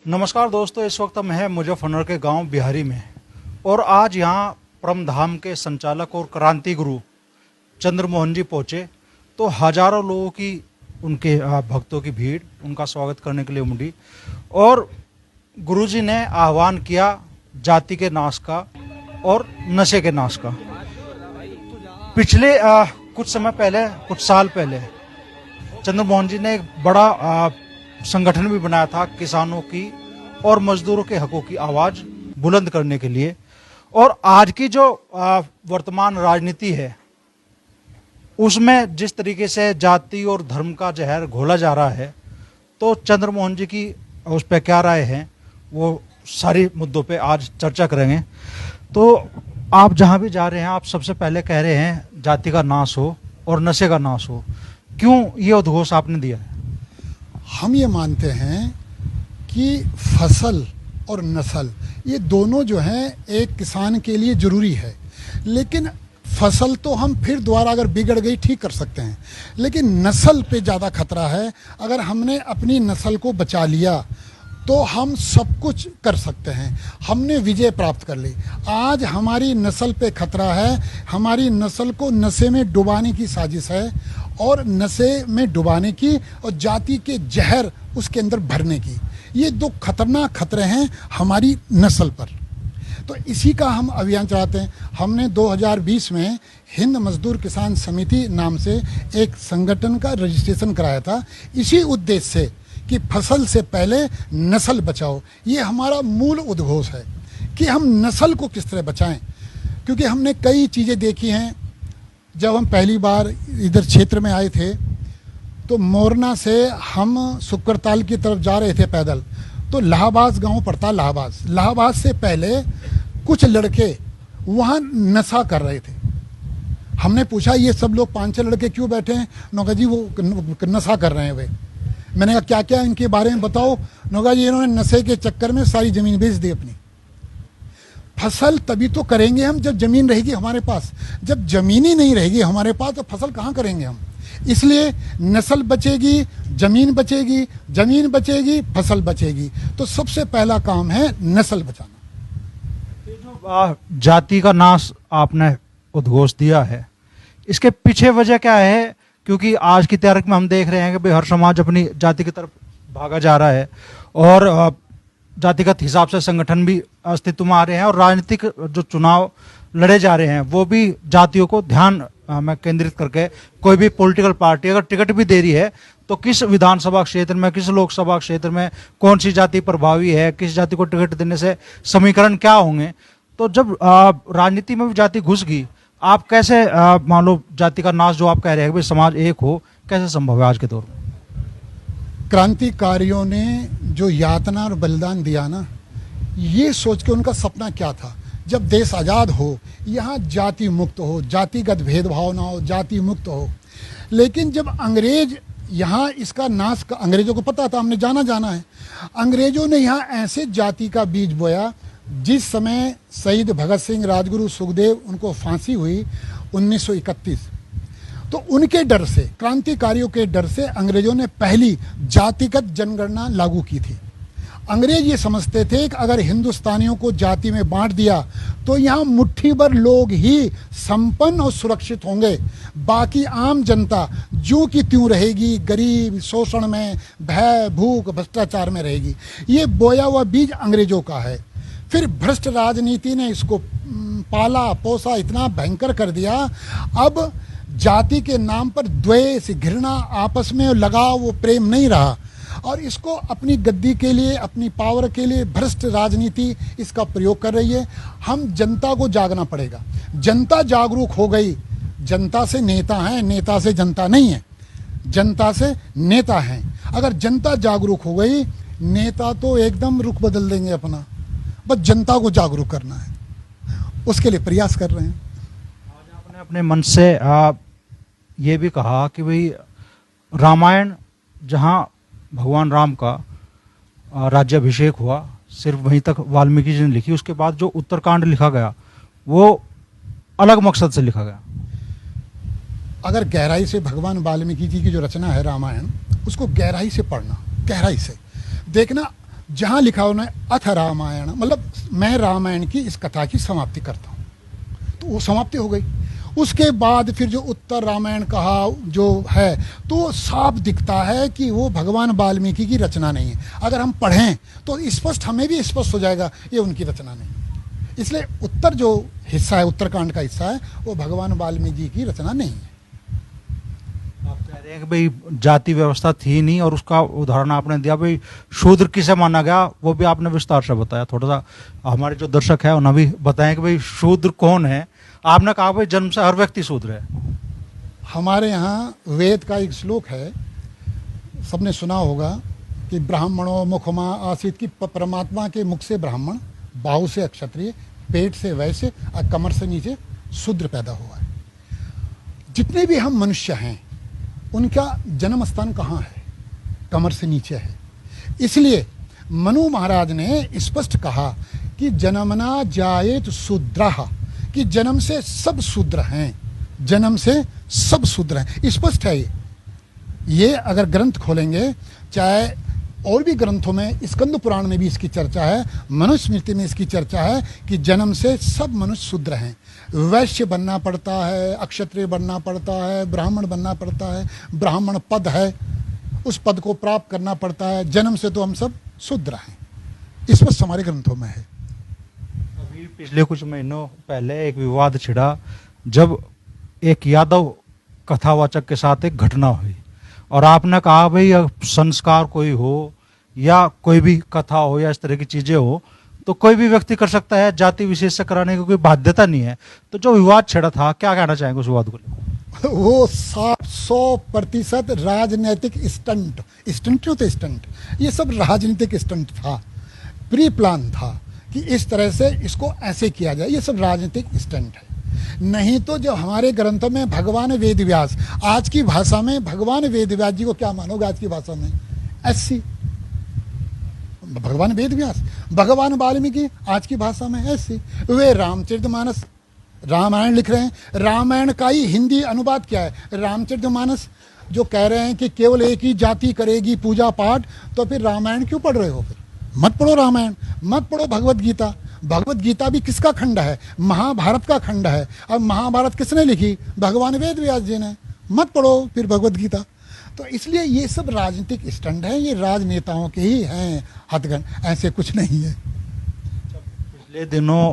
नमस्कार दोस्तों, इस वक्त हम हैं मुजफ्फरनगर के गांव बिहारी में और आज यहां परम धाम के संचालक और क्रांति गुरु चंद्रमोहन जी पहुंचे तो हजारों लोगों की उनके भक्तों की भीड़ उनका स्वागत करने के लिए उमड़ी और गुरुजी ने आह्वान किया जाति के नाश का और नशे के नाश का। पिछले कुछ समय पहले, कुछ साल पहले चंद्रमोहन जी ने एक बड़ा संगठन भी बनाया था किसानों की और मजदूरों के हकों की आवाज बुलंद करने के लिए। और आज की जो वर्तमान राजनीति है उसमें जिस तरीके से जाति और धर्म का जहर घोला जा रहा है, तो चंद्रमोहन जी की उस पर क्या राय है वो सारी मुद्दों पे आज चर्चा करेंगे। तो आप जहां भी जा रहे हैं, आप सबसे पहले कह रहे हैं जाति का नाश हो और नशे का नाश हो, क्यों ये उद्घोष आपने दिया है? हम ये मानते हैं कि फसल और नस्ल ये दोनों जो हैं एक किसान के लिए ज़रूरी है, लेकिन फसल तो हम फिर दोबारा अगर बिगड़ गई ठीक कर सकते हैं, लेकिन नस्ल पे ज़्यादा खतरा है। अगर हमने अपनी नस्ल को बचा लिया तो हम सब कुछ कर सकते हैं, हमने विजय प्राप्त कर ली। आज हमारी नस्ल पे खतरा है, हमारी नस्ल को नशे में डुबाने की साजिश है और नशे में डुबाने की और जाति के जहर उसके अंदर भरने की। ये दो खतरनाक खतरे हैं हमारी नस्ल पर। तो इसी का हम अभियान चलाते हैं। हमने 2020 में हिंद मजदूर किसान समिति नाम से एक संगठन का रजिस्ट्रेशन कराया था, इसी उद्देश्य से कि फसल से पहले नस्ल बचाओ। ये हमारा मूल उद्घोष है कि हम नस्ल को किस तरह बचाएं, क्योंकि हमने कई चीज़ें देखी हैं। जब हम पहली बार इधर क्षेत्र में आए थे तो मोरना से हम सुकरताल की तरफ जा रहे थे पैदल, तो लाहबाज गांव पड़ता। लाहबाज से पहले कुछ लड़के वहाँ नशा कर रहे थे। हमने पूछा ये सब लोग 5-6 लड़के क्यों बैठे हैं? नौका जी वो नशा कर रहे हैं वे। मैंने कहा क्या क्या इनके बारे में बताओ? नौका जी इन्होंने नशे के चक्कर में सारी ज़मीन बेच दी अपनी। फसल तभी तो करेंगे हम जब ज़मीन रहेगी हमारे पास। जब ज़मीन ही नहीं रहेगी हमारे पास तो फसल कहाँ करेंगे हम? इसलिए नस्ल बचेगी, ज़मीन बचेगी, ज़मीन बचेगी, फसल बचेगी। तो सबसे पहला काम है नस्ल बचाना। जो जाति का नाश आपने उद्घोष दिया है, इसके पीछे वजह क्या है? क्योंकि आज की तारीख में हम देख रहे हैं कि भाई हर समाज अपनी जाति की तरफ भागा जा रहा है और जातिगत हिसाब से संगठन भी अस्तित्व में आ रहे हैं और राजनीतिक जो चुनाव लड़े जा रहे हैं वो भी जातियों को ध्यान में केंद्रित करके कोई भी पॉलिटिकल पार्टी अगर टिकट भी दे रही है तो किस विधानसभा क्षेत्र में, किस लोकसभा क्षेत्र में कौन सी जाति प्रभावी है, किस जाति को टिकट देने से समीकरण क्या होंगे। तो जब राजनीति में भी जाति घुस गई, आप कैसे मान लो जाति का नाश जो आप कह रहे हैं कि समाज एक हो, कैसे संभव है आज के दौर में? क्रांतिकारियों ने जो यातना और बलिदान दिया ना, ये सोच के उनका सपना क्या था, जब देश आज़ाद हो, यहाँ जाति मुक्त हो, जातिगत भेदभाव ना हो, जाति मुक्त हो। लेकिन जब अंग्रेज यहाँ इसका नाश का, अंग्रेजों को पता था हमने जाना है, अंग्रेजों ने यहाँ ऐसे जाति का बीज बोया। जिस समय शहीद भगत सिंह, राजगुरु सुखदेव, उनको फांसी हुई 1931, तो उनके डर से, क्रांतिकारियों के डर से अंग्रेजों ने पहली जातिगत जनगणना लागू की थी। अंग्रेज ये समझते थे कि अगर हिंदुस्तानियों को जाति में बांट दिया तो यहाँ मुट्ठी भर लोग ही संपन्न और सुरक्षित होंगे, बाकी आम जनता ज्यों की त्यों रहेगी, गरीब, शोषण में, भय, भूख, भ्रष्टाचार में रहेगी। ये बोया हुआ बीज अंग्रेजों का है। फिर भ्रष्ट राजनीति ने इसको पाला पोसा, इतना भयंकर कर दिया। अब जाति के नाम पर द्वेष, घृणा, आपस में लगाव, वो प्रेम नहीं रहा और इसको अपनी गद्दी के लिए, अपनी पावर के लिए भ्रष्ट राजनीति इसका प्रयोग कर रही है। हम जनता को जागना पड़ेगा। जनता जागरूक हो गई। जनता से नेता हैं, नेता से जनता नहीं है, जनता से नेता हैं। अगर जनता जागरूक हो गई, नेता तो एकदम रुख बदल देंगे अपना। बस जनता को जागरूक करना है, उसके लिए प्रयास कर रहे हैं। आज आपने अपने मन से ये भी कहा कि भाई रामायण जहाँ भगवान राम का राज्याभिषेक हुआ, सिर्फ वहीं तक वाल्मीकि जी ने लिखी, उसके बाद जो उत्तरकांड लिखा गया वो अलग मकसद से लिखा गया। अगर गहराई से भगवान वाल्मीकि जी की जो रचना है रामायण, उसको गहराई से पढ़ना, गहराई से देखना, जहाँ लिखा उन्होंने अथ रामायण, मतलब मैं रामायण की इस कथा की समाप्ति करता हूँ, तो वो समाप्ति हो गई। उसके बाद फिर जो उत्तर रामायण कहा जो है, तो साफ दिखता है कि वो भगवान वाल्मीकि की रचना नहीं है। अगर हम पढ़ें तो स्पष्ट, हमें भी स्पष्ट हो जाएगा ये उनकी रचना नहीं। इसलिए उत्तर जो हिस्सा है, उत्तरकांड का हिस्सा है, वो भगवान वाल्मीकि की रचना नहीं है। आप कह रहे हैं कि भाई जाति व्यवस्था थी नहीं, और उसका उदाहरण आपने दिया भाई शूद्र किसे माना गया, वो भी आपने विस्तार से बताया। थोड़ा सा हमारे जो दर्शक है उन्हें भी बताएं कि भाई शूद्र कौन है। आपने कहा भाई जन्म से हर व्यक्ति शूद्र है। हमारे यहाँ वेद का एक श्लोक है, सबने सुना होगा कि ब्राह्मणों मुखमा आसित, की परमात्मा के मुख से ब्राह्मण, बाहु से क्षत्रिय, पेट से वैश्य और कमर से नीचे शूद्र पैदा हुआ है। जितने भी हम मनुष्य हैं उनका जन्म स्थान कहाँ है? कमर से नीचे है। इसलिए मनु महाराज ने स्पष्ट कहा कि जन्मना जायेत शूद्रः, कि जन्म से सब शूद्र हैं, जन्म से सब शूद्र हैं। स्पष्ट है ये अगर ग्रंथ खोलेंगे, चाहे और भी ग्रंथों में, स्कंद पुराण में भी इसकी चर्चा है, मनुस्मृति में इसकी चर्चा है कि जन्म से सब मनुष्य शूद्र हैं। वैश्य बनना पड़ता है, अक्षत्रिय बनना पड़ता है, ब्राह्मण बनना पड़ता है, ब्राह्मण पद है, उस पद को प्राप्त करना पड़ता है। जन्म से तो हम सब शूद्र हैं, स्पष्ट हमारे ग्रंथों में है। अभी पिछले कुछ महीनों पहले एक विवाद छिड़ा जब एक यादव कथावाचक के साथ एक घटना हुई, और आपने कहा भाई संस्कार कोई हो या कोई भी कथा हो या इस तरह की चीजें हो तो कोई भी व्यक्ति कर सकता है, जाति विशेष से कराने की कोई बाध्यता नहीं है। तो जो विवाद छिड़ा था, क्या कहना चाहेंगे उस विवाद को? वो 100% राजनीतिक स्टंट, स्टंट होते स्टंट, ये सब राजनीतिक स्टंट था, प्री प्लान था कि इस तरह से इसको ऐसे किया जाए। ये सब राजनीतिक स्टंट है। नहीं तो जो हमारे ग्रंथों में भगवान वेदव्यास, आज की भाषा में भगवान वेदव्यास जी को क्या मानोगे? आज की भाषा में ऐसी भगवान वेदव्यास, भगवान वाल्मीकि आज की भाषा में ऐसी, वे रामचरितमानस रामायण लिख रहे हैं। रामायण का ही हिंदी अनुवाद क्या है? रामचरितमानस। जो कह रहे हैं कि केवल एक ही जाति करेगी पूजा पाठ, तो फिर रामायण क्यों पढ़ रहे हो? फिर मत पढ़ो रामायण, मत पढ़ो भगवत गीता। भगवत गीता भी किसका खंड है? महाभारत का खंड है। अब महाभारत किसने लिखी? भगवान वेदव्यास जी ने। मत पढ़ो फिर भगवत गीता। तो इसलिए ये सब राजनीतिक स्टंट है, ये राजनेताओं के ही हैं हथगन, ऐसे कुछ नहीं है। पिछले दिनों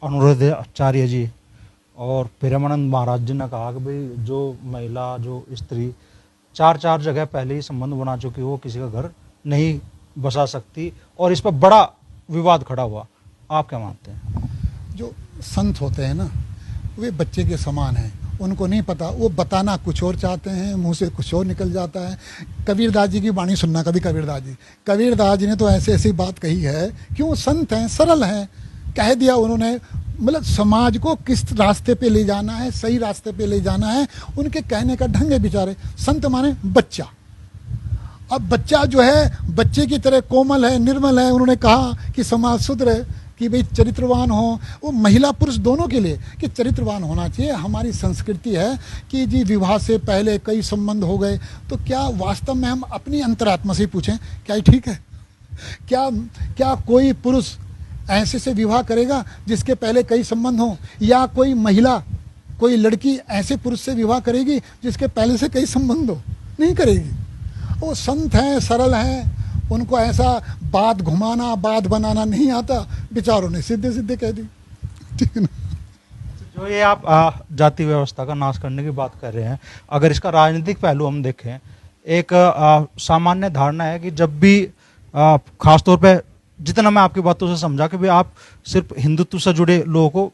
अनुरुद्ध आचार्य जी और प्रेमानंद महाराज जी ने कहा कि भाई जो महिला, जो स्त्री 4 जगह पहले ही संबंध बना चुकी हो, किसी का घर नहीं बसा सकती, और इस पर बड़ा विवाद खड़ा हुआ। आप क्या मानते हैं? जो संत होते हैं ना, वे बच्चे के समान हैं, उनको नहीं पता, वो बताना कुछ और चाहते हैं, मुंह से कुछ और निकल जाता है। कबीरदास जी की वाणी सुनना कभी। कबीरदास जी ने तो ऐसे ऐसी बात कही है, क्यों? संत हैं, सरल हैं, कह दिया उन्होंने। मतलब समाज को किस रास्ते पे ले जाना है, सही रास्ते पे ले जाना है, उनके कहने का ढंग है बेचारे। संत माने बच्चा। अब बच्चा जो है बच्चे की तरह कोमल है, निर्मल है। उन्होंने कहा कि समाज सुधरे, कि भाई चरित्रवान हो, वो महिला पुरुष दोनों के लिए, कि चरित्रवान होना चाहिए। हमारी संस्कृति है कि जी विवाह से पहले कई संबंध हो गए, तो क्या वास्तव में हम अपनी अंतरात्मा से पूछें, क्या ये ठीक है? क्या कोई पुरुष ऐसे से विवाह करेगा जिसके पहले कई संबंध हों? या कोई महिला, कोई लड़की ऐसे पुरुष से विवाह करेगी जिसके पहले से कई संबंध हो? नहीं करेगी। वो संत हैं, सरल हैं, उनको ऐसा बात घुमाना, बात बनाना नहीं आता। बेचारों ने सीधे सीधे कह दी, ठीक है ना? जो ये आप जाति व्यवस्था का नाश करने की बात कर रहे हैं, अगर इसका राजनीतिक पहलू हम देखें, एक सामान्य धारणा है कि जब भी खासतौर पे, जितना मैं आपकी बातों से समझा कि भाई आप सिर्फ हिंदुत्व से जुड़े लोगों को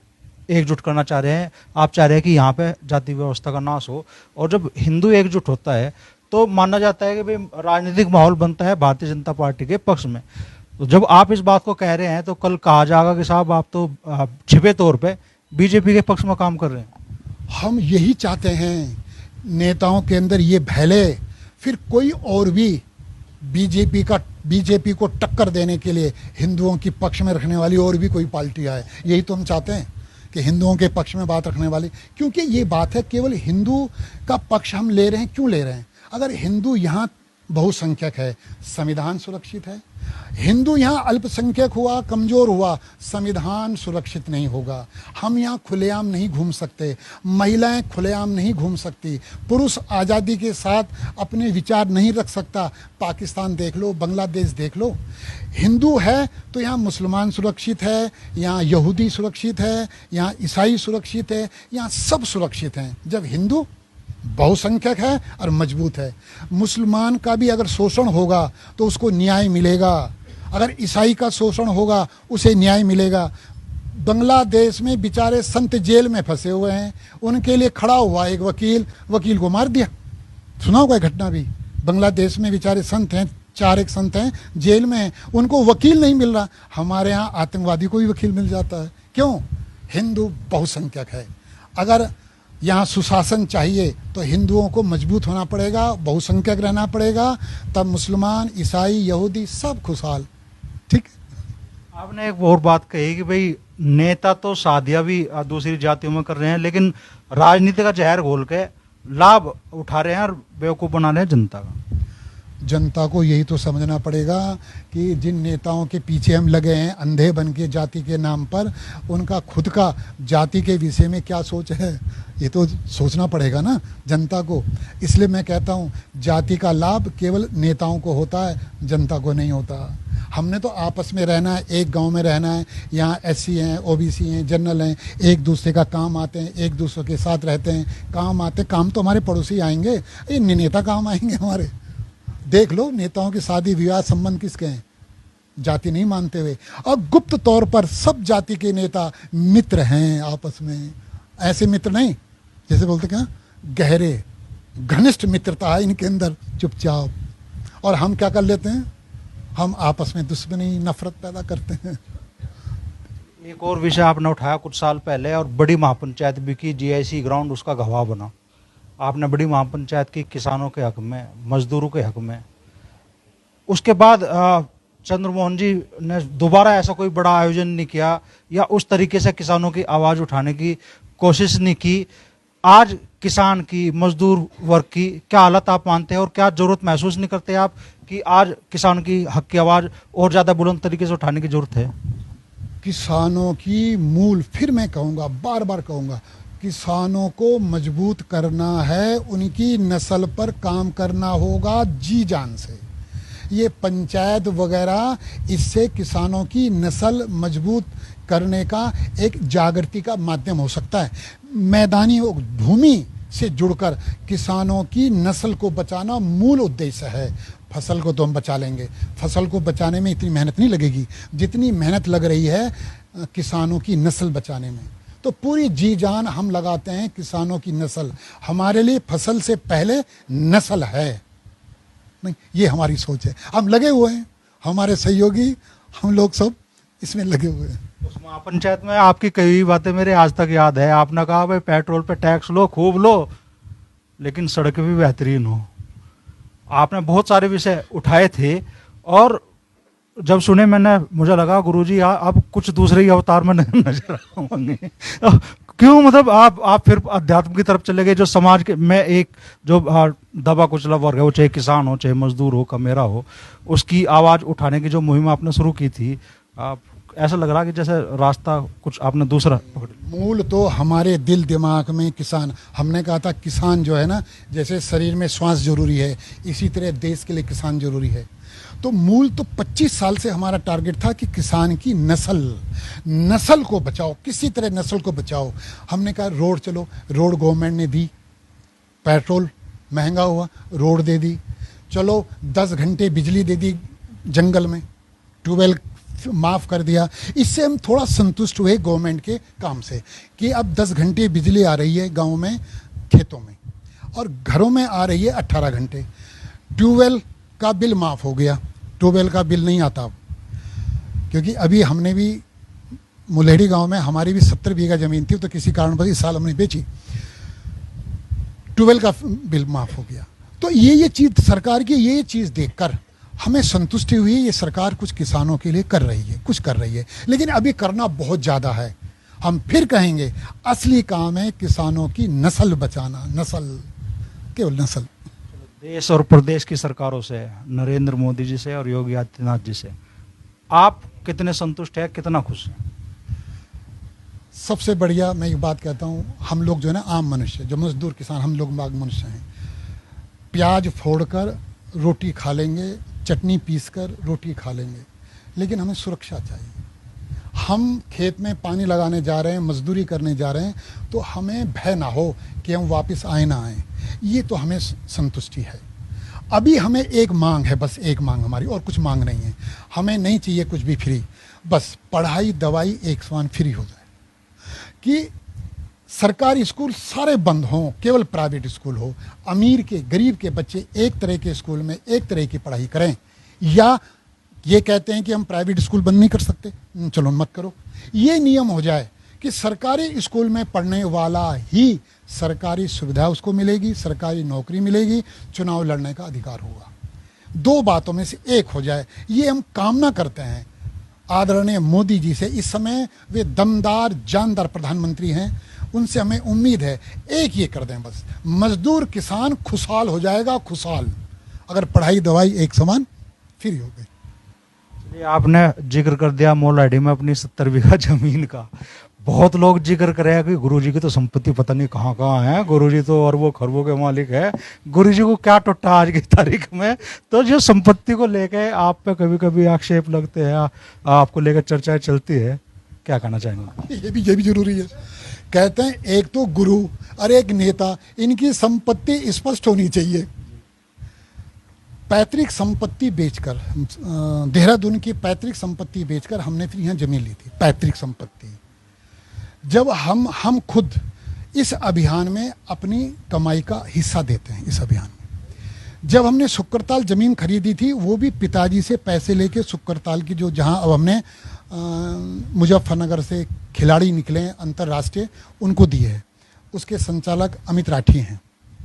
एकजुट करना चाह रहे हैं, आप चाह रहे हैं कि यहाँ पे जाति व्यवस्था का नाश हो, और जब हिंदू एकजुट होता है तो माना जाता है कि भाई राजनीतिक माहौल बनता है भारतीय जनता पार्टी के पक्ष में। तो जब आप इस बात को कह रहे हैं तो कल कहा जाएगा कि साहब आप तो छिपे तौर पे बीजेपी के पक्ष में काम कर रहे हैं। हम यही चाहते हैं, नेताओं के अंदर ये भैले, फिर कोई और भी बीजेपी को टक्कर देने के लिए हिंदुओं की पक्ष में रखने वाली और भी कोई पार्टी आए। यही तो हम चाहते हैं कि हिंदुओं के पक्ष में बात रखने वाली, क्योंकि ये बात है केवल हिंदू का पक्ष हम ले रहे हैं। क्यों ले रहे हैं? अगर हिंदू यहाँ बहुसंख्यक है, संविधान सुरक्षित है। हिंदू यहाँ अल्पसंख्यक हुआ, कमजोर हुआ, संविधान सुरक्षित नहीं होगा। हम यहाँ खुलेआम नहीं घूम सकते, महिलाएं खुलेआम नहीं घूम सकती, पुरुष आज़ादी के साथ अपने विचार नहीं रख सकता। पाकिस्तान देख लो, बांग्लादेश देख लो। हिंदू है तो यहाँ मुसलमान सुरक्षित है, यहाँ यहूदी सुरक्षित है, यहाँ ईसाई सुरक्षित है, यहाँ सब सुरक्षित हैं। जब हिंदू बहुसंख्यक है और मजबूत है, मुसलमान का भी अगर शोषण होगा तो उसको न्याय मिलेगा, अगर ईसाई का शोषण होगा उसे न्याय मिलेगा। बांग्लादेश में बेचारे संत जेल में फंसे हुए हैं, उनके लिए खड़ा हुआ एक वकील को मार दिया। सुना होगा घटना भी, बांग्लादेश में बेचारे संत हैं, 4 एक संत हैं जेल में हैं, उनको वकील नहीं मिल रहा। हमारे यहाँ आतंकवादी को भी वकील मिल जाता है। क्यों? हिंदू बहुसंख्यक है। अगर यहाँ सुशासन चाहिए तो हिंदुओं को मजबूत होना पड़ेगा, बहुसंख्यक रहना पड़ेगा, तब मुसलमान, ईसाई, यहूदी सब खुशहाल। ठीक। आपने एक और बात कही कि भाई नेता तो शादियां भी दूसरी जातियों में कर रहे हैं, लेकिन राजनीति का जहर घोल के लाभ उठा रहे हैं और बेवकूफ़ बना रहे हैं जनता का। जनता को यही तो समझना पड़ेगा कि जिन नेताओं के पीछे हम लगे हैं अंधे बन के जाति के नाम पर, उनका खुद का जाति के विषय में क्या सोच है, ये तो सोचना पड़ेगा ना जनता को। इसलिए मैं कहता हूँ जाति का लाभ केवल नेताओं को होता है, जनता को नहीं होता। हमने तो आपस में रहना है, एक गांव में रहना है। यहाँ SC हैं, OBC हैं, जनरल हैं, एक दूसरे का काम आते हैं, एक दूसरे के साथ रहते हैं, काम तो हमारे पड़ोसी आएंगे, ये नेता काम आएंगे हमारे। देख लो नेताओं की शादी विवाह संबंध किसके हैं, जाति नहीं मानते हुए। और गुप्त तौर पर सब जाति के नेता मित्र हैं आपस में, ऐसे मित्र नहीं जैसे बोलते क्या, गहरे घनिष्ठ मित्रता है इनके अंदर चुपचाप। और हम क्या कर लेते हैं, हम आपस में दुश्मनी, नफरत पैदा करते हैं। एक और विषय आपने उठाया कुछ साल पहले, और बड़ी महापंचायत भी की, GIC ग्राउंड उसका गवाह बना। आपने बड़ी महापंचायत की किसानों के हक में, मजदूरों के हक में। उसके बाद चंद्रमोहन जी ने दोबारा ऐसा कोई बड़ा आयोजन नहीं किया या उस तरीके से किसानों की आवाज़ उठाने की कोशिश नहीं की। आज किसान की, मजदूर वर्ग की क्या हालत आप मानते हैं, और क्या ज़रूरत महसूस नहीं करते आप कि आज किसान की हक की आवाज़ और ज़्यादा बुलंद तरीके से उठाने की ज़रूरत है? किसानों की मूल, फिर मैं कहूँगा, बार बार कहूँगा, किसानों को मजबूत करना है, उनकी नस्ल पर काम करना होगा जी जान से। ये पंचायत वगैरह, इससे किसानों की नस्ल मजबूत करने का एक जागृति का माध्यम हो सकता है। मैदानी भूमि से जुड़कर किसानों की नस्ल को बचाना मूल उद्देश्य है। फसल को तो हम बचा लेंगे, फसल को बचाने में इतनी मेहनत नहीं लगेगी जितनी मेहनत लग रही है किसानों की नस्ल बचाने में। तो पूरी जी जान हम लगाते हैं किसानों की नस्ल। हमारे लिए फसल से पहले नस्ल है, नहीं, ये हमारी सोच है। हम लगे हुए हैं, हमारे सहयोगी, हम लोग सब इसमें लगे हुए हैं। उस महापंचायत में आपकी कई हुई बातें मेरे आज तक याद है। आपने कहा भाई पेट्रोल पे टैक्स लो, खूब लो, लेकिन सड़क भी बेहतरीन हो। आपने बहुत सारे विषय उठाए थे, और जब सुने मैंने, मुझे लगा गुरुजी अब कुछ दूसरे ही अवतार में नजर आएंगे। क्यों, मतलब आप फिर अध्यात्म की तरफ चले गए, जो समाज के में एक जो दबा कुचला वर्ग है, वो चाहे किसान हो, चाहे मजदूर हो, कमेरा हो, उसकी आवाज़ उठाने की जो मुहिम आपने शुरू की थी, ऐसा लग रहा कि जैसे रास्ता कुछ आपने दूसरा पकड़। मूल तो हमारे दिल दिमाग में किसान, हमने कहा था किसान जो है ना, जैसे शरीर में श्वास जरूरी है, इसी तरह देश के लिए किसान जरूरी है। तो मूल तो 25 साल से हमारा टारगेट था कि किसान की नस्ल को बचाओ, किसी तरह नस्ल को बचाओ। हमने कहा रोड चलो, रोड गवर्नमेंट ने दी, पेट्रोल महंगा हुआ, रोड दे दी। चलो 10 घंटे बिजली दे दी जंगल में, ट्यूबवेल माफ़ कर दिया। इससे हम थोड़ा संतुष्ट हुए गवर्नमेंट के काम से कि अब 10 घंटे बिजली आ रही है गाँव में, खेतों में, और घरों में आ रही है 18 घंटे। ट्यूबवेल का बिल माफ़ हो गया, ट्यूबवेल का बिल नहीं आता अब, क्योंकि अभी हमने भी मुलेहड़ी गांव में, हमारी भी 70 बीघा ज़मीन थी, तो किसी कारणवश इस साल हमने बेची, ट्यूबवेल का बिल माफ़ हो गया। तो ये चीज़ सरकार की, ये चीज़ देखकर हमें संतुष्टि हुई, ये सरकार कुछ किसानों के लिए कर रही है, कुछ कर रही है, लेकिन अभी करना बहुत ज़्यादा है। हम फिर कहेंगे असली काम है किसानों की नस्ल बचाना, नस्ल, केवल नस्ल। देश और प्रदेश की सरकारों से, नरेंद्र मोदी जी से और योगी आदित्यनाथ जी से आप कितने संतुष्ट हैं, कितना खुश हैं? सबसे बढ़िया मैं एक बात कहता हूँ, हम लोग जो है ना आम मनुष्य, जो मजदूर किसान, हम लोग मनुष्य हैं, प्याज फोड़कर रोटी खा लेंगे, चटनी पीसकर रोटी खा लेंगे, लेकिन हमें सुरक्षा चाहिए। हम खेत में पानी लगाने जा रहे हैं, मजदूरी करने जा रहे हैं, तो हमें भय ना हो कि हम वापस आए ना आए, ये तो हमें संतुष्टि है। अभी हमें एक मांग है, बस एक मांग हमारी, और कुछ मांग नहीं है। हमें नहीं चाहिए कुछ भी फ्री, बस पढ़ाई दवाई एक समान फ्री हो जाए, कि सरकारी स्कूल सारे बंद हों, केवल प्राइवेट स्कूल हो, अमीर के गरीब के बच्चे एक तरह के स्कूल में एक तरह की पढ़ाई करें। या ये कहते हैं कि हम प्राइवेट स्कूल बंद नहीं कर सकते, चलो मत करो, ये नियम हो जाए कि सरकारी स्कूल में पढ़ने वाला ही सरकारी सुविधा उसको मिलेगी, सरकारी नौकरी मिलेगी, चुनाव लड़ने का अधिकार होगा। दो बातों में से एक हो जाए, ये हम कामना करते हैं आदरणीय मोदी जी से। इस समय वे दमदार जानदार प्रधानमंत्री हैं, उनसे हमें उम्मीद है एक ये कर दें, बस मजदूर किसान खुशहाल हो जाएगा, खुशहाल, अगर पढ़ाई दवाई एक समान फ्री हो गई। चलिए, आपने जिक्र कर दिया मोलाडी में अपनी 70 बीघा जमीन का। बहुत लोग जिक्र करें कि गुरुजी की तो संपत्ति पता नहीं कहाँ कहाँ है, गुरुजी तो अरबों खरबों के मालिक है। गुरुजी को क्या टुट्टा आज की तारीख में? तो जो संपत्ति को लेके आप पे कभी कभी आक्षेप लगते हैं, आपको लेकर चर्चाएं चलती है, क्या कहना चाहेंगे? ये भी जरूरी है। कहते हैं एक तो गुरु और एक नेता, इनकी संपत्ति स्पष्ट होनी चाहिए। पैतृक संपत्ति बेचकर, देहरादून की पैतृक संपत्ति बेचकर हमने फिर यहाँ जमीन ली थी, पैतृक संपत्ति। जब हम खुद इस अभियान में अपनी कमाई का हिस्सा देते हैं, इस अभियान में जब हमने शुक्रताल ज़मीन खरीदी थी, वो भी पिताजी से पैसे लेके शुक्रताल की, जो जहां अब हमने मुजफ्फरनगर से खिलाड़ी निकले हैं अंतर्राष्ट्रीय, उनको दिए है। उसके संचालक अमित राठी हैं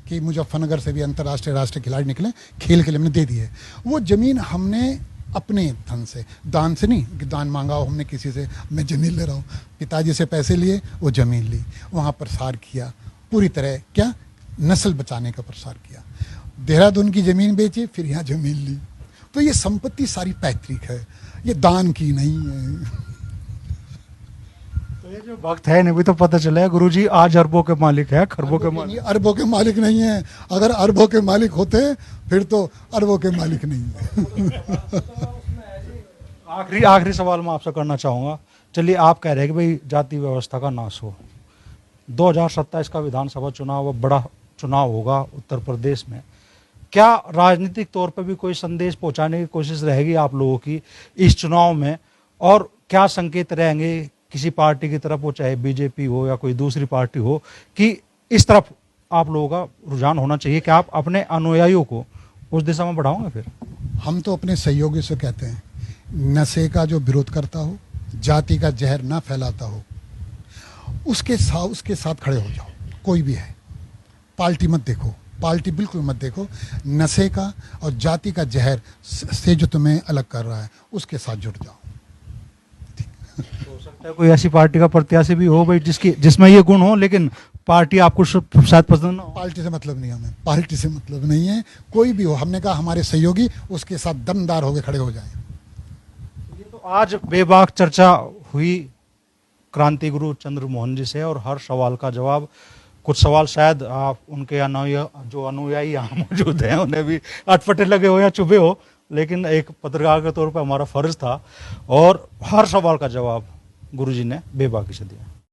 कि मुजफ्फरनगर से भी अंतर्राष्ट्रीय राष्ट्रीय खिलाड़ी निकले, खेल के लिए हमने दे दी है। वो ज़मीन हमने अपने धन से, दान से नहीं कि दान मांगा हो हमने किसी से, मैं ज़मीन ले रहा हूँ, पिताजी से पैसे लिए, वो ज़मीन ली, वहाँ प्रसार किया, पूरी तरह क्या नस्ल बचाने का प्रसार किया। देहरादून की ज़मीन बेची, फिर यहाँ ज़मीन ली। तो ये संपत्ति सारी पैतृक है, ये दान की नहीं है। तो ये जो वक्त है नहीं, भी तो पता चला है गुरुजी आज अरबों के मालिक है, खरबों के मालिक, अरबों के मालिक नहीं है। अगर अरबों के मालिक होते फिर तो अरबों के मालिक नहीं है। आखिरी सवाल मैं आपसे करना चाहूँगा। चलिए, आप कह रहे हैं कि भाई जाति व्यवस्था का नाश हो, 2027 का विधानसभा चुनाव बड़ा चुनाव होगा उत्तर प्रदेश में, क्या राजनीतिक तौर पर भी कोई संदेश पहुंचाने की कोशिश रहेगी आप लोगों की इस चुनाव में? और क्या संकेत रहेंगे किसी पार्टी की तरफ हो, चाहे बीजेपी हो या कोई दूसरी पार्टी हो, कि इस तरफ आप लोगों का रुझान होना चाहिए कि आप अपने अनुयायियों को उस दिशा में बढ़ाओगे? फिर हम तो अपने सहयोगी से कहते हैं, नशे का जो विरोध करता हो, जाति का जहर ना फैलाता हो, उसके साथ खड़े हो जाओ। कोई भी है, पार्टी मत देखो, पार्टी बिल्कुल मत देखो। नशे का और जाति का जहर से जो तुम्हें अलग कर रहा है, उसके साथ जुड़ जाओ। हो सकता है कोई ऐसी पार्टी का प्रत्याशी भी हो भाई जिसमें ये गुण हो, लेकिन पार्टी आपको शायद पसंद ना हो। पार्टी से मतलब नहीं, हमें पार्टी से मतलब नहीं है, कोई भी हो। हमने कहा हमारे सहयोगी उसके साथ दमदार होकर खड़े हो जाएं। ये तो आज बेबाक चर्चा हुई क्रांति गुरु चंद्र मोहन जी से, और हर सवाल का जवाब, कुछ सवाल शायद आप उनके अनुयायी यहाँ मौजूद हैं उन्हें भी अटपटे लगे हो या चुभे हो, लेकिन एक पत्रकार के तौर पर हमारा फर्ज था, और हर सवाल का जवाब गुरुजी ने बेबाकी से दिया।